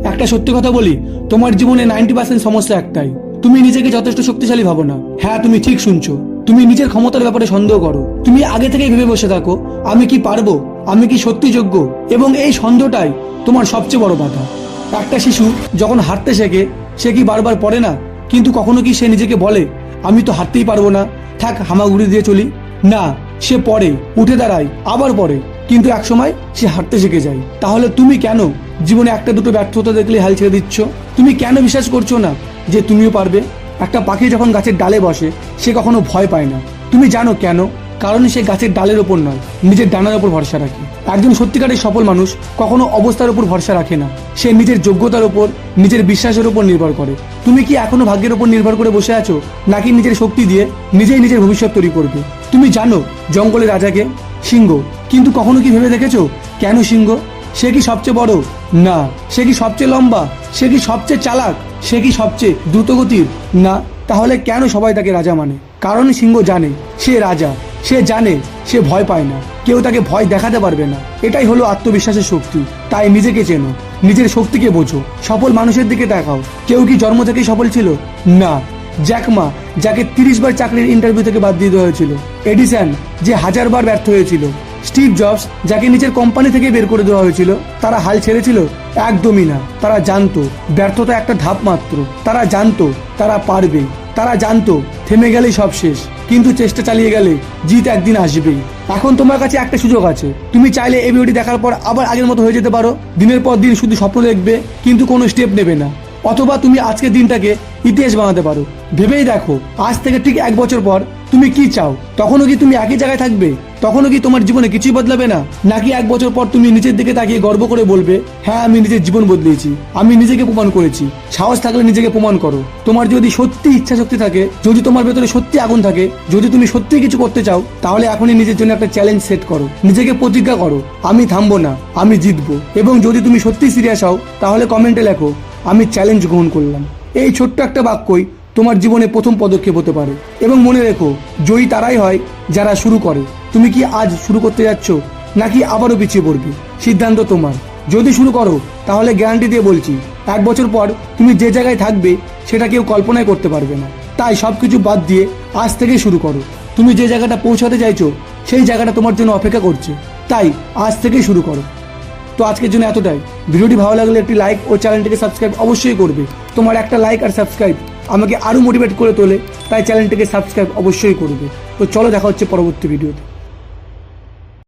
একটা সত্যি কথা বলি, তোমার জীবনে 90% সমস্যা একটাই, তুমি নিজেকে যথেষ্ট শক্তিশালী ভাবো না। হ্যাঁ, তুমি ঠিক শুনছো, তুমি নিজের ক্ষমতার ব্যাপারে সন্দেহ করো। তুমি আগে থেকেই ভেবে বসে থাকো, আমি কি পারবো, আমি কি সত্যি যোগ্য। এবং এই সন্দেহটাই তোমার সবচেয়ে বড় বাধা। একটা শিশু যখন হাঁটতে শেখে, সে কি বারবার পড়ে না? কিন্তু কখনো কি সে নিজেকে বলে আমি তো হাঁটতেই পারবো না, থাক হামাগুড়ি দিয়ে চলি? না, সে পড়ে, উঠে দাঁড়ায়, আবার পড়ে, কিন্তু একসময় সে হাঁটতে শিখে যায়। তাহলে তুমি কেন জীবনে একটা দুটো ব্যর্থতা দেখলে হাল ছেড়ে দিচ্ছ? তুমি কেন বিশ্বাস করছো না যে তুমিও পারবে? একটা পাখি যখন গাছের ডালে বসে, সে কখনো ভয় পায় না। তুমি জানো কেন? কারণ সে গাছের ডালের ওপর নয়, নিজের ডানার ওপর ভরসা রাখে। একজন সত্যিকারের সফল মানুষ কখনো অবস্থার উপর ভরসা রাখে না, সে নিজের যোগ্যতার উপর, নিজের বিশ্বাসের উপর নির্ভর করে। তুমি কি এখনো ভাগ্যের উপর নির্ভর করে বসে আছো, নাকি নিজের শক্তি দিয়ে নিজেই নিজের ভবিষ্যৎ তৈরি করবে? তুমি জানো জঙ্গলের রাজাকে? সিংহ। কিন্তু কখনো কি ভেবে দেখেছো কেন সিংহ? সে কি সবচেয়ে বড়? না। সে কি সবচেয়ে লম্বা? সে কি সবচেয়ে চালাক? সে কি সবচেয়ে দ্রুতগতির? না। তাহলে কেন সবাই তাকে রাজা মানে? কারণ সিংহ জানে সে রাজা, সে জানে সে ভয় পায় না, কেউ তাকে ভয় দেখাতে পারবে না। এটাই হলো আত্মবিশ্বাসের শক্তি। তাই নিজেকে চেনো, নিজের শক্তিকে বোঝো। সফল মানুষের দিকে তাকাও, কেউ কি জন্ম থেকেই সফল ছিল? না। জ্যাক মা, যাকে 30 বার চাকরির ইন্টারভিউ থেকে বাদ দিয়ে দেওয়া হয়েছিল। এডিসন, যে 1000 বার ব্যর্থ হয়েছিল। স্টিভ জবস, যাকে নিজের কোম্পানি থেকে বের করে দেওয়া হয়েছিল। তারা হাল ছেড়েছিল? একদমই না। তারা জানতো ব্যর্থতা একটা ধাপ মাত্র। তারা জানতো তারা পারবে। তারা জানতো থেমে গেলেই সব শেষ, কিন্তু চেষ্টা চালিয়ে গেলে জিত একদিন আসবেই। এখন তোমার কাছে একটা সুযোগ আছে। তুমি চাইলে এই ভিডিওটি দেখার পর আবার আগের মতো হয়ে যেতে পারো, দিনের পর দিন শুধু স্বপ্ন দেখবে কিন্তু কোনো স্টেপ নেবে না। অথবা তুমি আজকের দিনটাকে ইতিহাস বানাতে পারো। ভেবেই দেখো, আজ থেকে ঠিক 1 বছর পর তুমি কি চাও? তখনও কি তুমি একই জায়গায় থাকবে? তখনও কি তোমার জীবনে কিছুই বদলাবে না? নাকি 1 বছর পর তুমি নিজের দিকে তাকিয়ে গর্ব করে বলবে, হ্যাঁ আমি নিজের জীবন বদলেছি, আমি নিজেকে প্রমাণ করেছি? সাহস থাকলে নিজেকে প্রমাণ করো। তোমার যদি সত্যি ইচ্ছা শক্তি থাকে, যদি তোমার ভেতরে সত্যি আগুন থাকে, যদি তুমি সত্যি কিছু করতে চাও, তাহলে এখনই নিজের জন্য একটা চ্যালেঞ্জ সেট করো। নিজেকে প্রতিজ্ঞা করো, আমি থামবো না, আমি জিতবো। এবং যদি তুমি সত্যি সিরিয়াস হও, তাহলে কমেন্টে লেখো, আমি চ্যালেঞ্জ গ্রহণ করলাম। এই ছোট্ট একটা বাক্যই তোমার জীবনে প্রথম পদক্ষেপ হতে পারে। এবং মনে রেখো, জয়ী তারাই হয় যারা শুরু করে। তুমি কি আজ শুরু করতে যাচ্ছ, নাকি আবারও পিছিয়ে পড়বে? সিদ্ধান্ত তোমার। যদি শুরু করো, তাহলে গ্যারান্টি দিয়ে বলছি 1 বছর পর তুমি যে জায়গায় থাকবে সেটা কেউ কল্পনাই করতে পারবে না। তাই সবকিছু বাদ দিয়ে আজ থেকেই শুরু করো। তুমি যে জায়গাটা পৌঁছাতে চাইছো, সেই জায়গাটা তোমার জন্য অপেক্ষা করছে। তাই আজ থেকেই শুরু করো। তো আজকের জন্য এতটাই। ভিডিওটি ভালো লাগলে একটি লাইক ও চ্যানেলটিকে সাবস্ক্রাইব অবশ্যই করবে। তোমার একটা লাইক আর সাবস্ক্রাইব আমাকে আরও মোটিভেট করে তোলে, তাই চ্যানেলটিকে সাবস্ক্রাইব অবশ্যই করবে। তো চলো, দেখা হচ্ছে পরবর্তী ভিডিওতে।